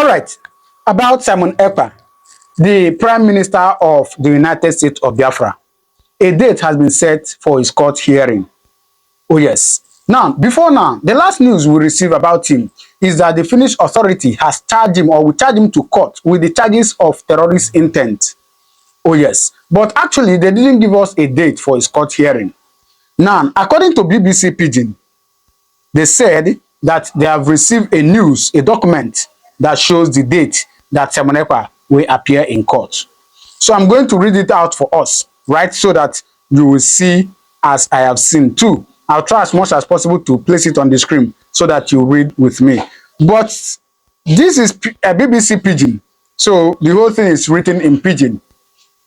All right, about Simon Ekpa, the Prime Minister of the United States of Biafra. A date has been set for his court hearing. Oh yes. Now, the last news we received about him is that the Finnish authority has charged him or will charge him to court with the charges of terrorist intent. Oh yes. But actually, they didn't give us a date for his court hearing. Now, according to BBC Pidgin, they said that they have received a document that shows the date that Simon Ekpa will appear in court. So I'm going to read it out for us, right? So that you will see as I have seen too. I'll try as much as possible to place it on the screen so that you read with me. But this is a BBC Pidgin. So the whole thing is written in Pidgin.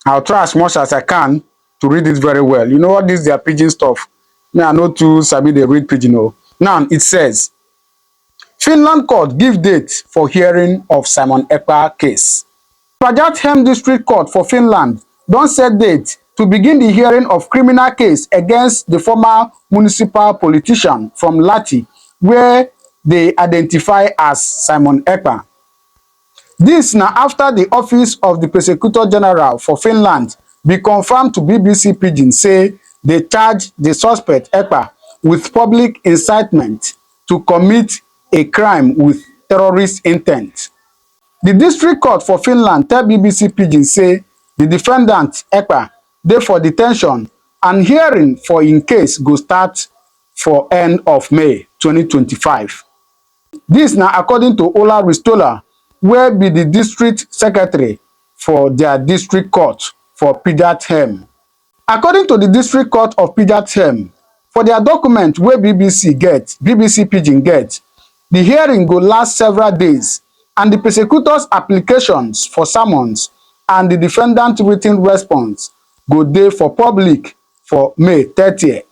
I'll try as much as I can to read it very well. You know what, this is their Pidgin stuff. Me, I know too sabi they read Pidgin. Oh. Now it says, Finland court give date for hearing of Simon Ekpa case. Pajathem District Court for Finland don set date to begin the hearing of criminal case against the former municipal politician from Lahti, where they identify as Simon Ekpa. This now after the office of the Prosecutor General for Finland be confirmed to BBC Pidgin say they charge the suspect Ekpa with public incitement to commit a crime with terrorist intent. The district court for Finland tell BBC Pidgin say the defendant Ekpa dey for detention and hearing for in case go start for end of May 2025. This na according to Ola Ristola, wey be the district secretary for their district court for Pajathem. According to the district court of Pajathem, for their document wey BBC Pidgin get, the hearing go last several days and the prosecutor's applications for summons and the defendant written response go dey for public for May 30th,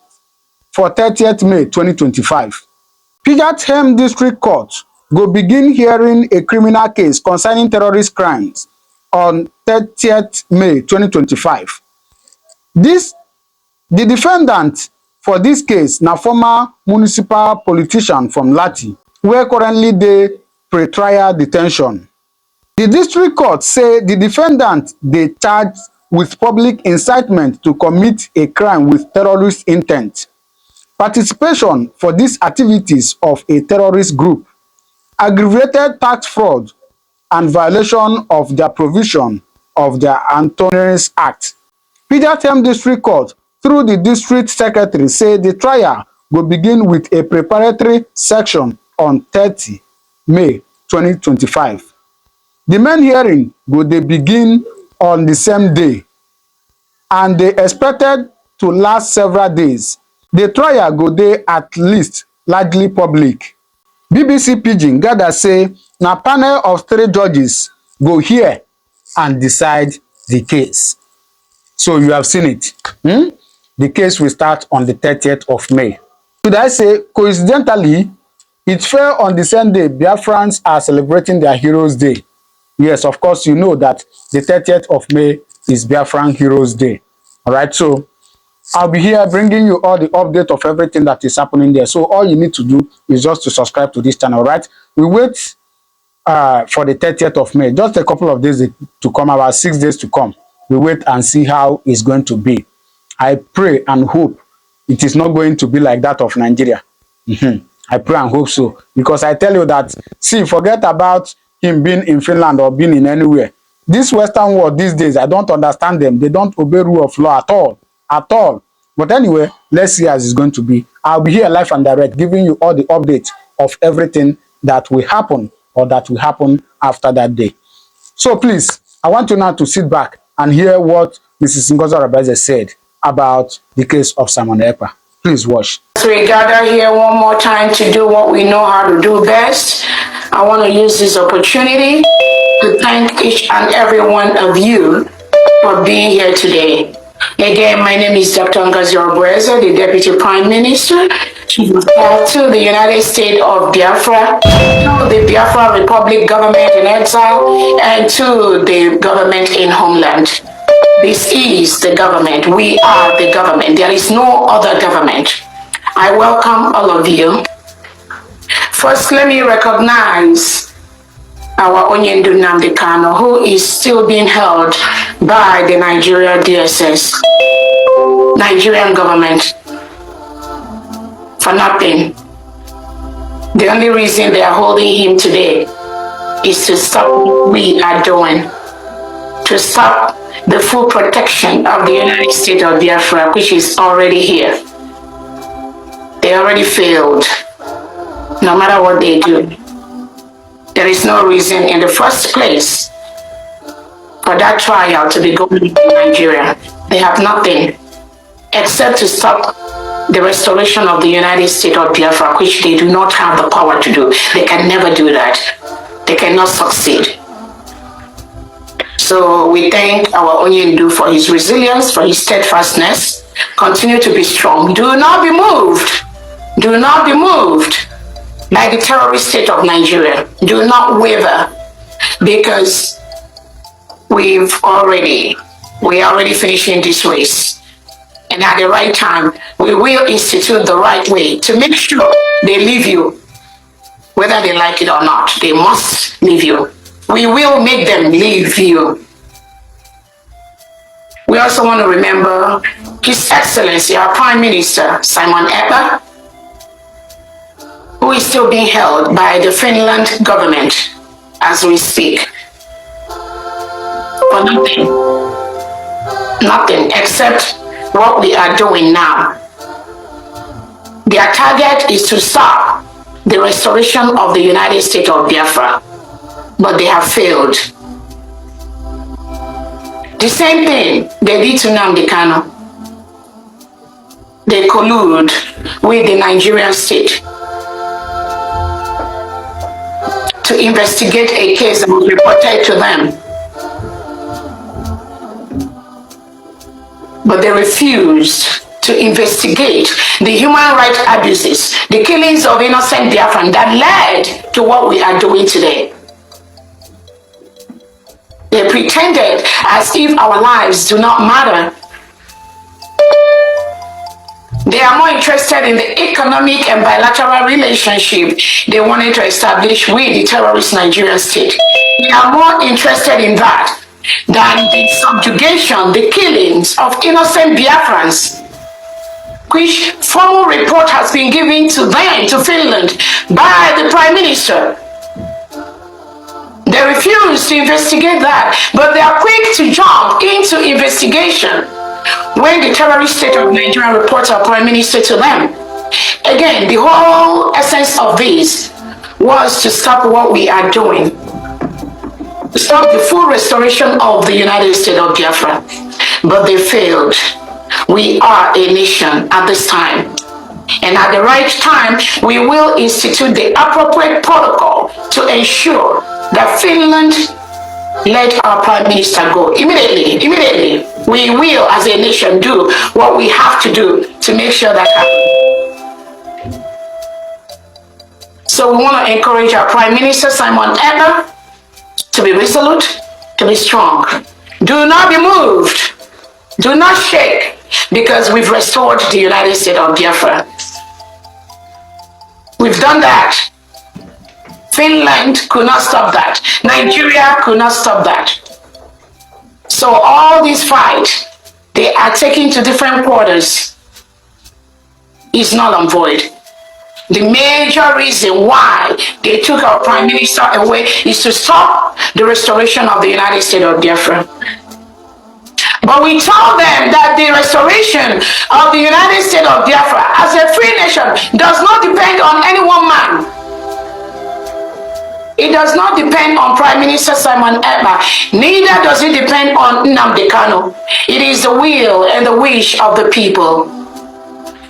for 30th May 2025. Pajathem District Court go begin hearing a criminal case concerning terrorist crimes on 30th May 2025. The defendant for this case na former municipal politician from Lahti, wey currently dey pre-trial detention. The district court say the defendant dey charged with public incitement to commit a crime with terrorist intent, participation for these activities of a terrorist group, aggravated tax fraud, and violation of their provision of the Anti-Terrorism Act. Pajathem District Court, through the district secretary, say the trial will begin with a preparatory section on 30 May 2025. The main hearing go dey begin on the same day and they expected to last several days. The trial go dey at least largely public. BBC Pidgin gather say na panel of 3 judges go hear and decide the case. So you have seen it. The case will start on the 30th of May. Should I say, coincidentally, it fell on the same day Biafrans are celebrating their Heroes Day. Yes, of course, you know that the 30th of May is Biafran Heroes Day. All right, so I'll be here bringing you all the update of everything that is happening there. So all you need to do is just to subscribe to this channel, right? We wait for the 30th of May, just a couple of days to come, about 6 days to come. We wait and see how it's going to be. I pray and hope it is not going to be like that of Nigeria. I pray and hope so. Because I tell you that, see, forget about him being in Finland or being in anywhere. This Western world these days, I don't understand them. They don't obey rule of law at all. At all. But anyway, let's see as it's going to be. I'll be here live and direct, giving you all the updates of everything that will happen or that will happen after that day. So please, I want you now to sit back and hear what Mrs. Ngozi Arabaze said about the case of Simon Ekpa. Please watch. We gather here one more time to do what we know how to do best. I want to use this opportunity to thank each and every one of you for being here today. Again, my name is Dr. Ngozi Arabaze, the Deputy Prime Minister to the United States of Biafra, to the Biafra Republic government in exile, and to the government in homeland. This is the government. We are the government. There is no other government. I welcome all of you. First, let me recognize our Onyendu Nnamdi Kanu, who is still being held by the Nigeria DSS, Nigerian government, for nothing. The only reason they are holding him today is to stop what we are doing, to stop the full protection of the United States of Biafra, which is already here. They already failed, no matter what they do. There is no reason in the first place for that trial to be going in Nigeria. They have nothing except to stop the restoration of the United States of Biafra, which they do not have the power to do. They can never do that. They cannot succeed. So we thank our Onyendu for his resilience, for his steadfastness. Continue to be strong. Do not be moved. Do not be moved by the terrorist state of Nigeria. Do not waver, because we are already finishing this race. And at the right time, we will institute the right way to make sure they leave you. Whether they like it or not, they must leave you. We will make them leave you. We also want to remember His Excellency, our Prime Minister, Simon Ekpa, who is still being held by the Finland government as we speak. For nothing. Nothing except what we are doing now. Their target is to stop the restoration of the United States of Biafra, but they have failed. The same thing they did to Nnamdi Kanu. They collude with the Nigerian state to investigate a case that was reported to them. But they refused to investigate the human rights abuses, the killings of innocent Biafran that led to what we are doing today. They pretended as if our lives do not matter. They are more interested in the economic and bilateral relationship they wanted to establish with the terrorist Nigerian state. They are more interested in that than the subjugation, the killings of innocent Biafrans, which formal report has been given to them, to Finland, by the Prime Minister. They refuse to investigate that, but they are quick to jump into investigation when the terrorist state of Nigeria reports our Prime Minister to them. Again, the whole essence of this was to stop what we are doing, to stop the full restoration of the United States of Biafra, but they failed. We are a nation at this time, and at the right time, we will institute the appropriate protocol to ensure that Finland let our Prime Minister go immediately. We will, as a nation, do what we have to do to make sure that happens. So we want to encourage our Prime Minister, Simon Ekpa, to be resolute, to be strong. Do not be moved. Do not shake, because we've restored the United States of Biafra. We've done that. Finland could not stop that. Nigeria could not stop that. So all this fight, they are taking to different quarters, is null and void. The major reason why they took our Prime Minister away is to stop the restoration of the United States of Biafra. But we told them that the restoration of the United States of Biafra as a free nation does not depend on any one man. It does not depend on Prime Minister Simon Ekpa. Neither does it depend on Nnamdi Kanu. It is the will and the wish of the people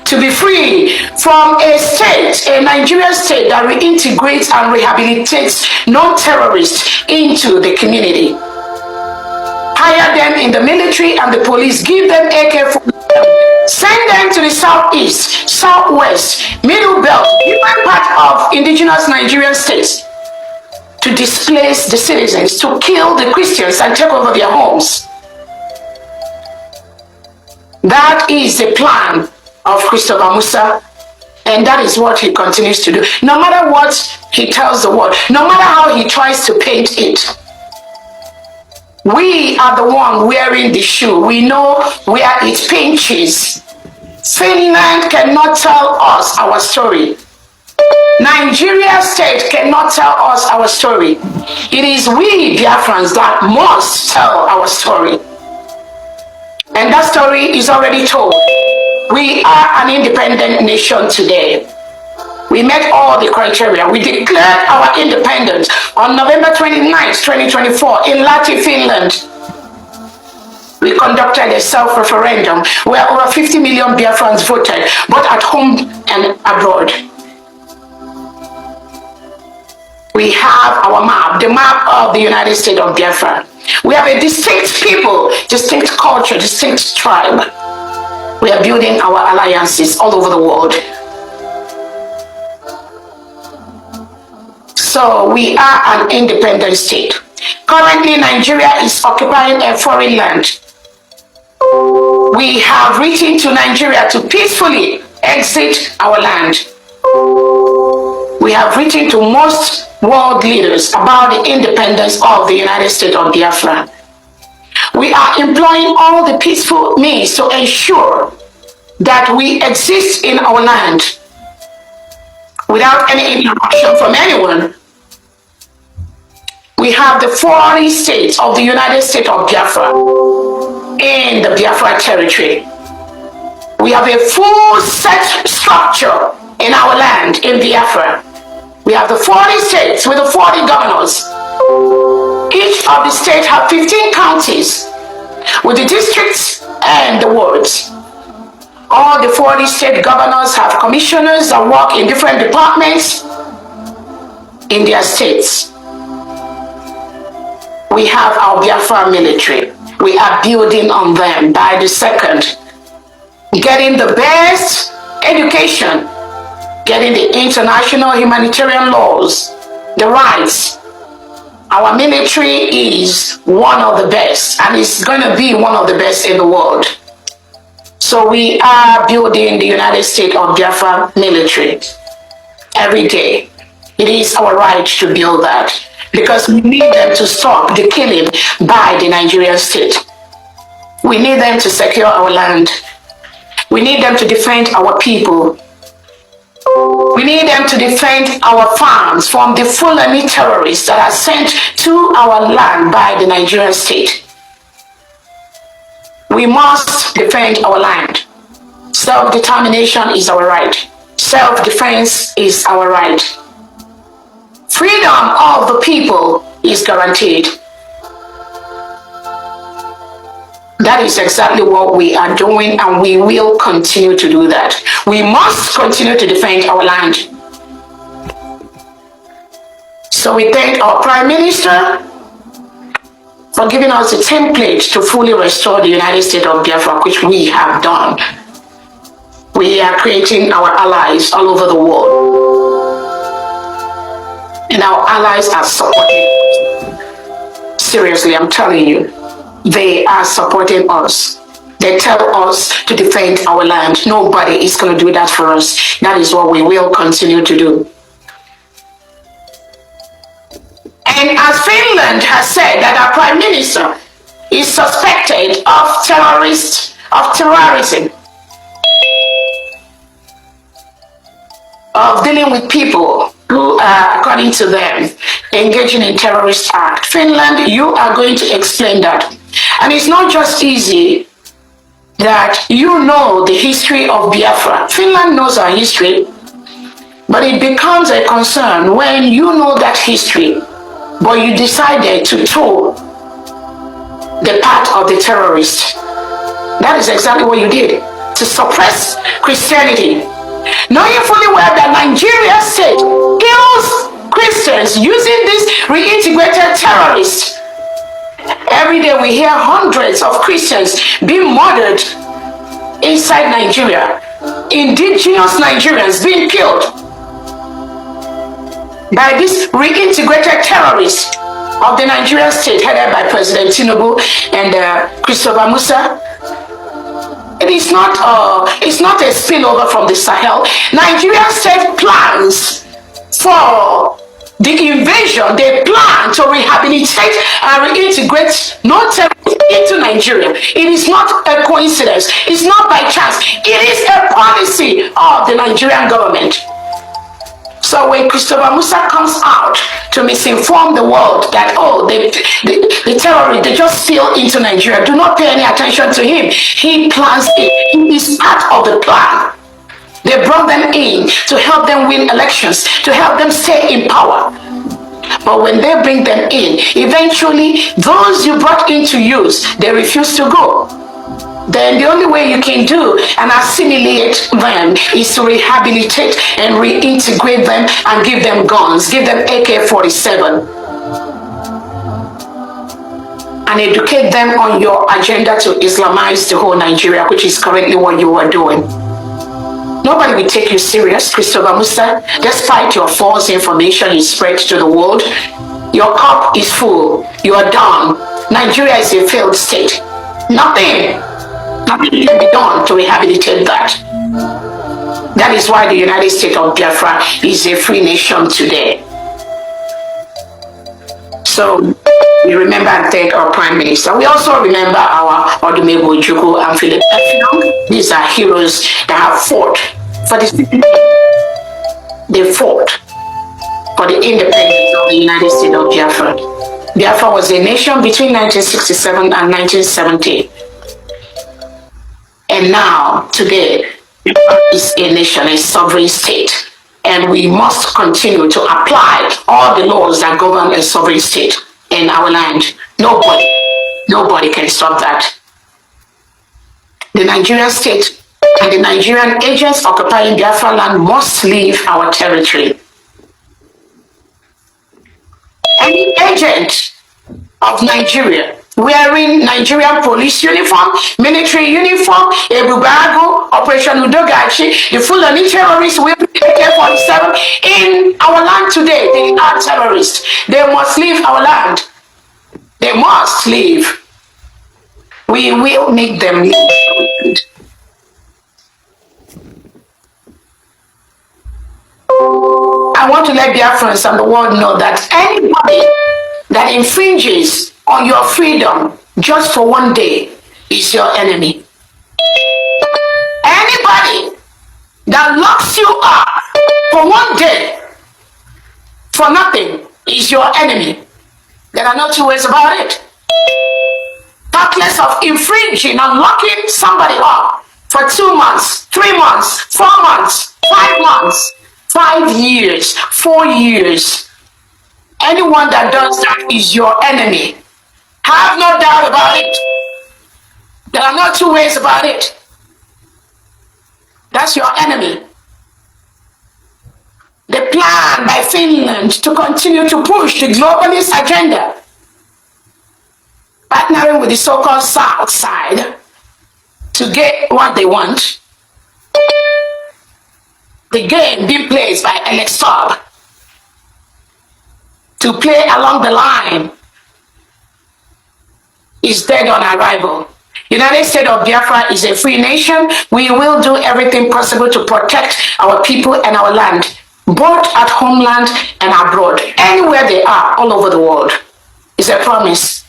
to be free from a state, a Nigerian state that reintegrates and rehabilitates non-terrorists into the community. Hire them in the military and the police, give them AK-47, send them to the southeast, southwest, middle belt, different part of indigenous Nigerian states, to displace the citizens, to kill the Christians and take over their homes. That is the plan of Christopher Musa And that is what he continues to do. No matter what he tells the world, no matter how he tries to paint it, we are the one wearing the shoe. We know where it pinches. Finland cannot tell us our story. Nigeria state cannot tell us our story. It is we Biafrans that must tell our story. And that story is already told. We are an independent nation today. We met all the criteria. We declared our independence on November 29th, 2024 in Lahti, Finland. We conducted a self-referendum where over 50 million Biafrans voted, both at home and abroad. We have our map, the map of the United States of Biafra. We have a distinct people, distinct culture, distinct tribe. We are building our alliances all over the world. So we are an independent state. Currently, Nigeria is occupying a foreign land. We have written to Nigeria to peacefully exit our land. We have written to most world leaders about the independence of the United States of Biafra. We are employing all the peaceful means to ensure that we exist in our land without any interruption from anyone. We have the 40 states of the United States of Biafra in the Biafra territory. We have a full set structure in our land in Biafra. We have the 40 states with the 40 governors. Each of the states have 15 counties with the districts and the wards. All the 40 state governors have commissioners that work in different departments in their states. We have our Biafra military. We are building on them by the second, getting the best education, getting the international humanitarian laws, the rights. Our military is one of the best, and it's going to be one of the best in the world. So we are building the United States of Biafra military every day. It is our right to build that because we need them to stop the killing by the Nigerian state. We need them to secure our land. We need them to defend our people. We need them to defend our farms from the Fulani terrorists that are sent to our land by the Nigerian state. We must defend our land. Self-determination is our right. Self-defense is our right. Freedom of the people is guaranteed. That is exactly what we are doing, and we will continue to do that. We must continue to defend our land. So we thank our Prime Minister for giving us a template to fully restore the United States of Biafra, which we have done. We are creating our allies all over the world. And our allies are supporting us. Seriously, I'm telling you, they are supporting us. They tell us to defend our land. Nobody is going to do that for us. That is what we will continue to do. And as Finland has said that our Prime Minister is suspected of terrorism, of dealing with people who are, according to them, engaging in terrorist act. Finland, you are going to explain that. And it's not just easy that you know the history of Biafra. Finland knows our history, but it becomes a concern when you know that history, but you decided to toe the path of the terrorist. That is exactly what you did, to suppress Christianity. Knowing fully well that Nigeria state kills Christians using these reintegrated terrorists. Every day we hear hundreds of Christians being murdered inside Nigeria. Indigenous Nigerians being killed by these reintegrated terrorists of the Nigerian state headed by President Tinubu and Christopher Musa. It's not a spillover from the Sahel. Nigeria state plans for the invasion. They plan to rehabilitate and reintegrate no terrorists into Nigeria. It is not a coincidence. It's not by chance. It is a policy of the Nigerian government. So when Christopher Musa comes out to misinform the world that, oh, the terrorists, they just spill into Nigeria, do not pay any attention to him. He plans it. He is part of the plan. They brought them in to help them win elections, to help them stay in power. But when they bring them in, eventually, those you brought in to use, they refuse to go. Then the only way you can do and assimilate them is to rehabilitate and reintegrate them and give them guns, give them AK-47, and educate them on your agenda to Islamize the whole Nigeria, which is currently what you are doing. Nobody will take you serious, Christopher Musa, despite your false information you spread to the world. Your cup is full. You are done. Nigeria is a failed state. Nothing can be done to rehabilitate that. That is why the United States of Biafra is a free nation today. So we remember and thank our Prime Minister. We also remember our Odumegwu Ojukwu and Philip Effiong. These are heroes that have fought for this. They fought for the independence of the United States of Biafra. Biafra was a nation between 1967 and 1970. And now, today, is a nation, a sovereign state. And we must continue to apply all the laws that govern a sovereign state in our land. Nobody can stop that. The Nigerian state and the Nigerian agents occupying Biafra land must leave our territory. Any agent of Nigeria wearing Nigerian police uniform, military uniform, Ebubago, Operation Udogachi, the Fulani terrorists with AK-47 in our land today, they are terrorists. They must leave our land. They must leave. We will make them leave. I want to let Biafrans and the world know that anybody that infringes on your freedom just for one day is your enemy. Anybody that locks you up for one day for nothing is your enemy. There are no two ways about it. Talkless of infringing and locking somebody up for 2 months, 3 months, 4 months, 5 months, 5 years, 4 years. Anyone that does that is your enemy. Have no doubt about it. There are no two ways about it. That's your enemy. The plan by Finland to continue to push the globalist agenda, partnering with the so-called South side to get what they want. The game being played by Alex Saab to play along the line is dead on arrival. United States of Biafra is a free nation. We will do everything possible to protect our people and our land, both at homeland and abroad, anywhere they are, all over the world. It's a promise.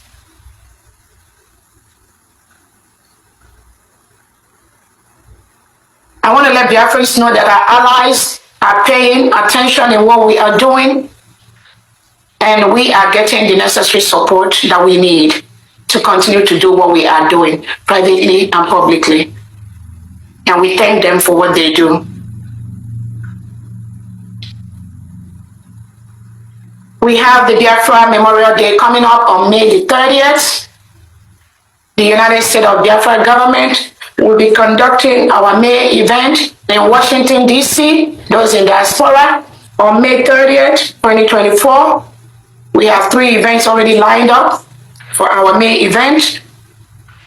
I want to let Biafrans know that our allies are paying attention in what we are doing, and we are getting the necessary support that we need to continue to do what we are doing privately and publicly. And we thank them for what they do. We have the Biafra Memorial Day coming up on May the 30th. The United States of Biafra government will be conducting our May event in Washington, D.C., those in diaspora, on May 30th, 2024. We have 3 events already lined up for our May event.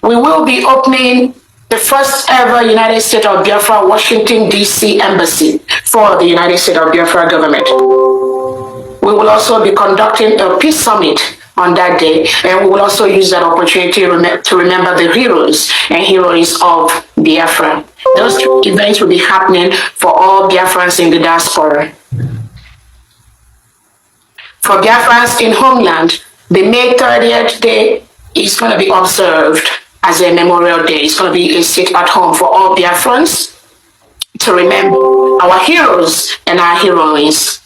We will be opening the first ever United States of Biafra Washington, D.C. embassy for the United States of Biafra government. We will also be conducting a peace summit on that day. And we will also use that opportunity to remember the heroes and heroines of Biafra. Those two events will be happening for all Biafrans in the diaspora. For Biafrans in homeland, the May 30th day is going to be observed as a memorial day. It's going to be a sit at home for all Biafrans to remember our heroes and our heroines.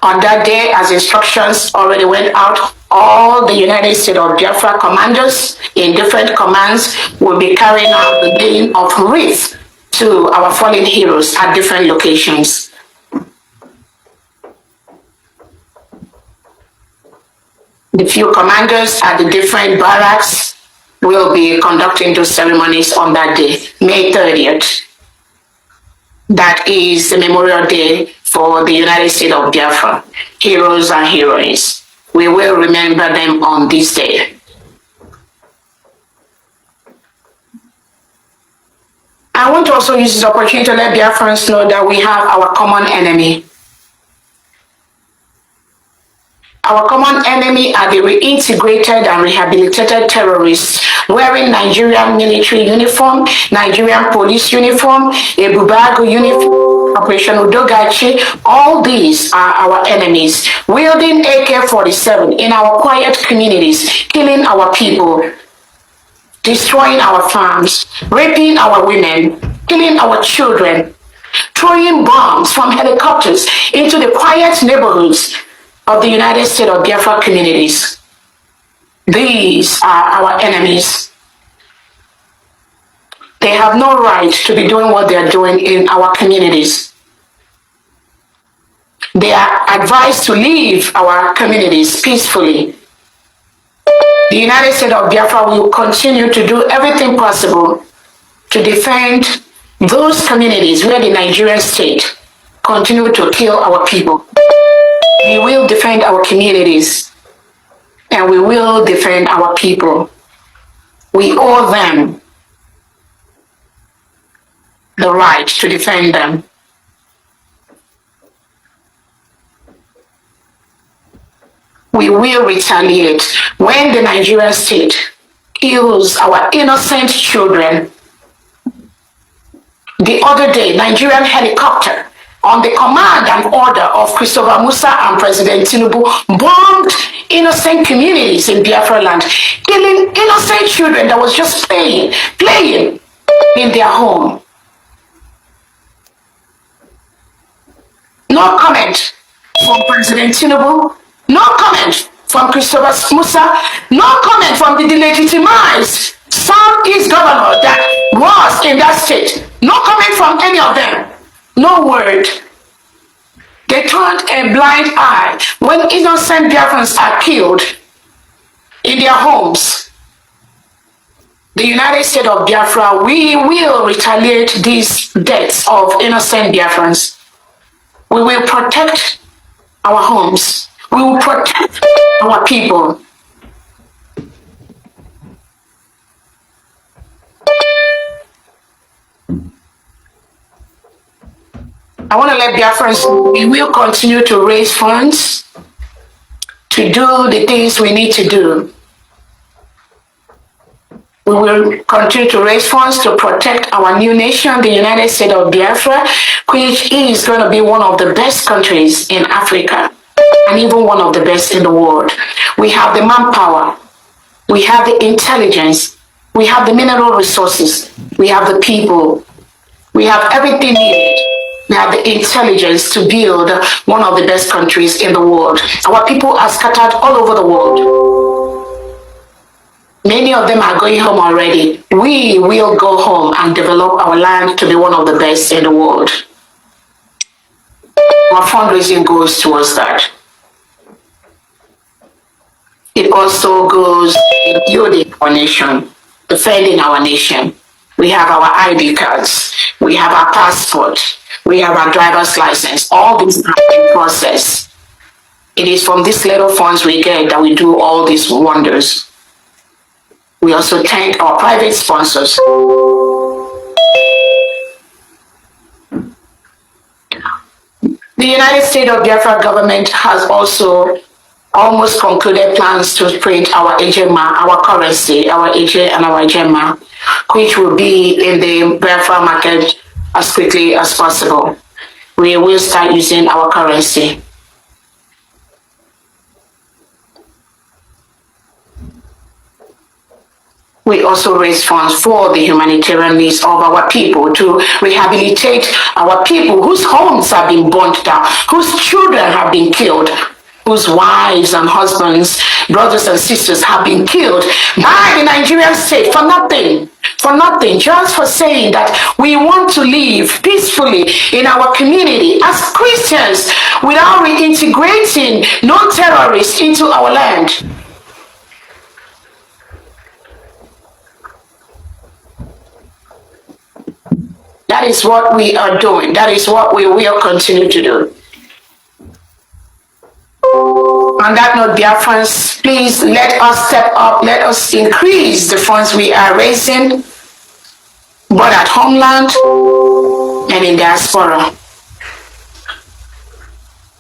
On that day, as instructions already went out, all the United States of Biafra commanders in different commands will be carrying out the laying of wreaths to our fallen heroes at different locations. The few commanders at the different barracks will be conducting those ceremonies on that day, May 30th. That is the Memorial Day for the United States of Biafra, heroes and heroines. We will remember them on this day. I want to also use this opportunity to let Biafrans know that we have our common enemy. Our common enemy are the reintegrated and rehabilitated terrorists wearing Nigerian military uniform, Nigerian police uniform, a Bubago uniform, Operation Udogachi. All these are our enemies, wielding AK-47 in our quiet communities, killing our people, destroying our farms, raping our women, killing our children, throwing bombs from helicopters into the quiet neighborhoods of the United States of Biafra communities. These are our enemies. They have no right to be doing what they are doing in our communities. They are advised to leave our communities peacefully. The United States of Biafra will continue to do everything possible to defend those communities where the Nigerian state continue to kill our people. We will defend our communities and we will defend our people. We owe them the right to defend them. We will retaliate when the Nigerian state kills our innocent children. The other day, Nigerian helicopter on the command and order of Christopher Musa and President Tinubu bombed innocent communities in Biafra land, killing innocent children that was just playing in their home. No comment from President Tinubu, no comment from Christopher Musa, no comment from the delegitimized Southeast governor that was in that state. No comment from any of them. No word. They turned a blind eye when innocent Biafrans are killed in their homes. The United States of Biafra, we will retaliate these deaths of innocent Biafrans. We will protect our homes. We will protect our people. I want to let Biafrans know we will continue to raise funds to do the things we need to do. We will continue to raise funds to protect our new nation, the United States of Biafra, which is going to be one of the best countries in Africa and even one of the best in the world. We have the manpower, we have the intelligence, we have the mineral resources, we have the people, we have everything needed. We have the intelligence to build one of the best countries in the world. Our people are scattered all over the world. Many of them are going home already. We will go home and develop our land to be one of the best in the world. Our fundraising goes towards that. It also goes in building our nation, defending our nation. We have our ID cards. We have our passport. We have our driver's license. All these are in process. It is from these little funds we get that we do all these wonders. We also thank our private sponsors. The The United States of Biafra government has also almost concluded plans to print our ejema, our currency, our EJ and our ejema, which will be in the Biafra market as quickly as possible. We will start using our currency. We also raise funds for the humanitarian needs of our people to rehabilitate our people whose homes have been burnt down, whose children have been killed, whose wives and husbands, brothers and sisters have been killed by the Nigerian state for nothing, just for saying that we want to live peacefully in our community as Christians without reintegrating non-terrorists into our land. That is what we are doing. That is what we will continue to do. On that note, Biafrans, please let us step up. Let us increase the funds we are raising, both at homeland and in diaspora.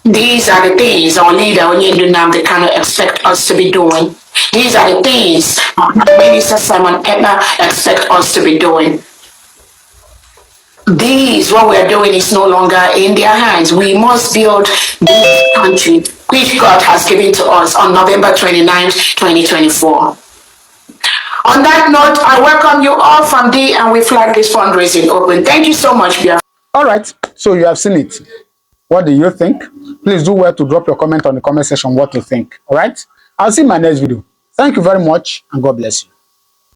These are the things our leader, Onyedunam, cannot expect us to be doing. These are the things Minister Simon Ekpa expects us to be doing. What we're doing is no longer in their hands. We must build this country, which God has given to us on November 29th, 2024. On that note, I welcome you all from D and we flag this fundraising open. Thank you so much, Biafra. All right, so you have seen it. What do you think? Please do well to drop your comment on the comment section what you think. All right, I'll see you in my next video. Thank you very much and God bless you.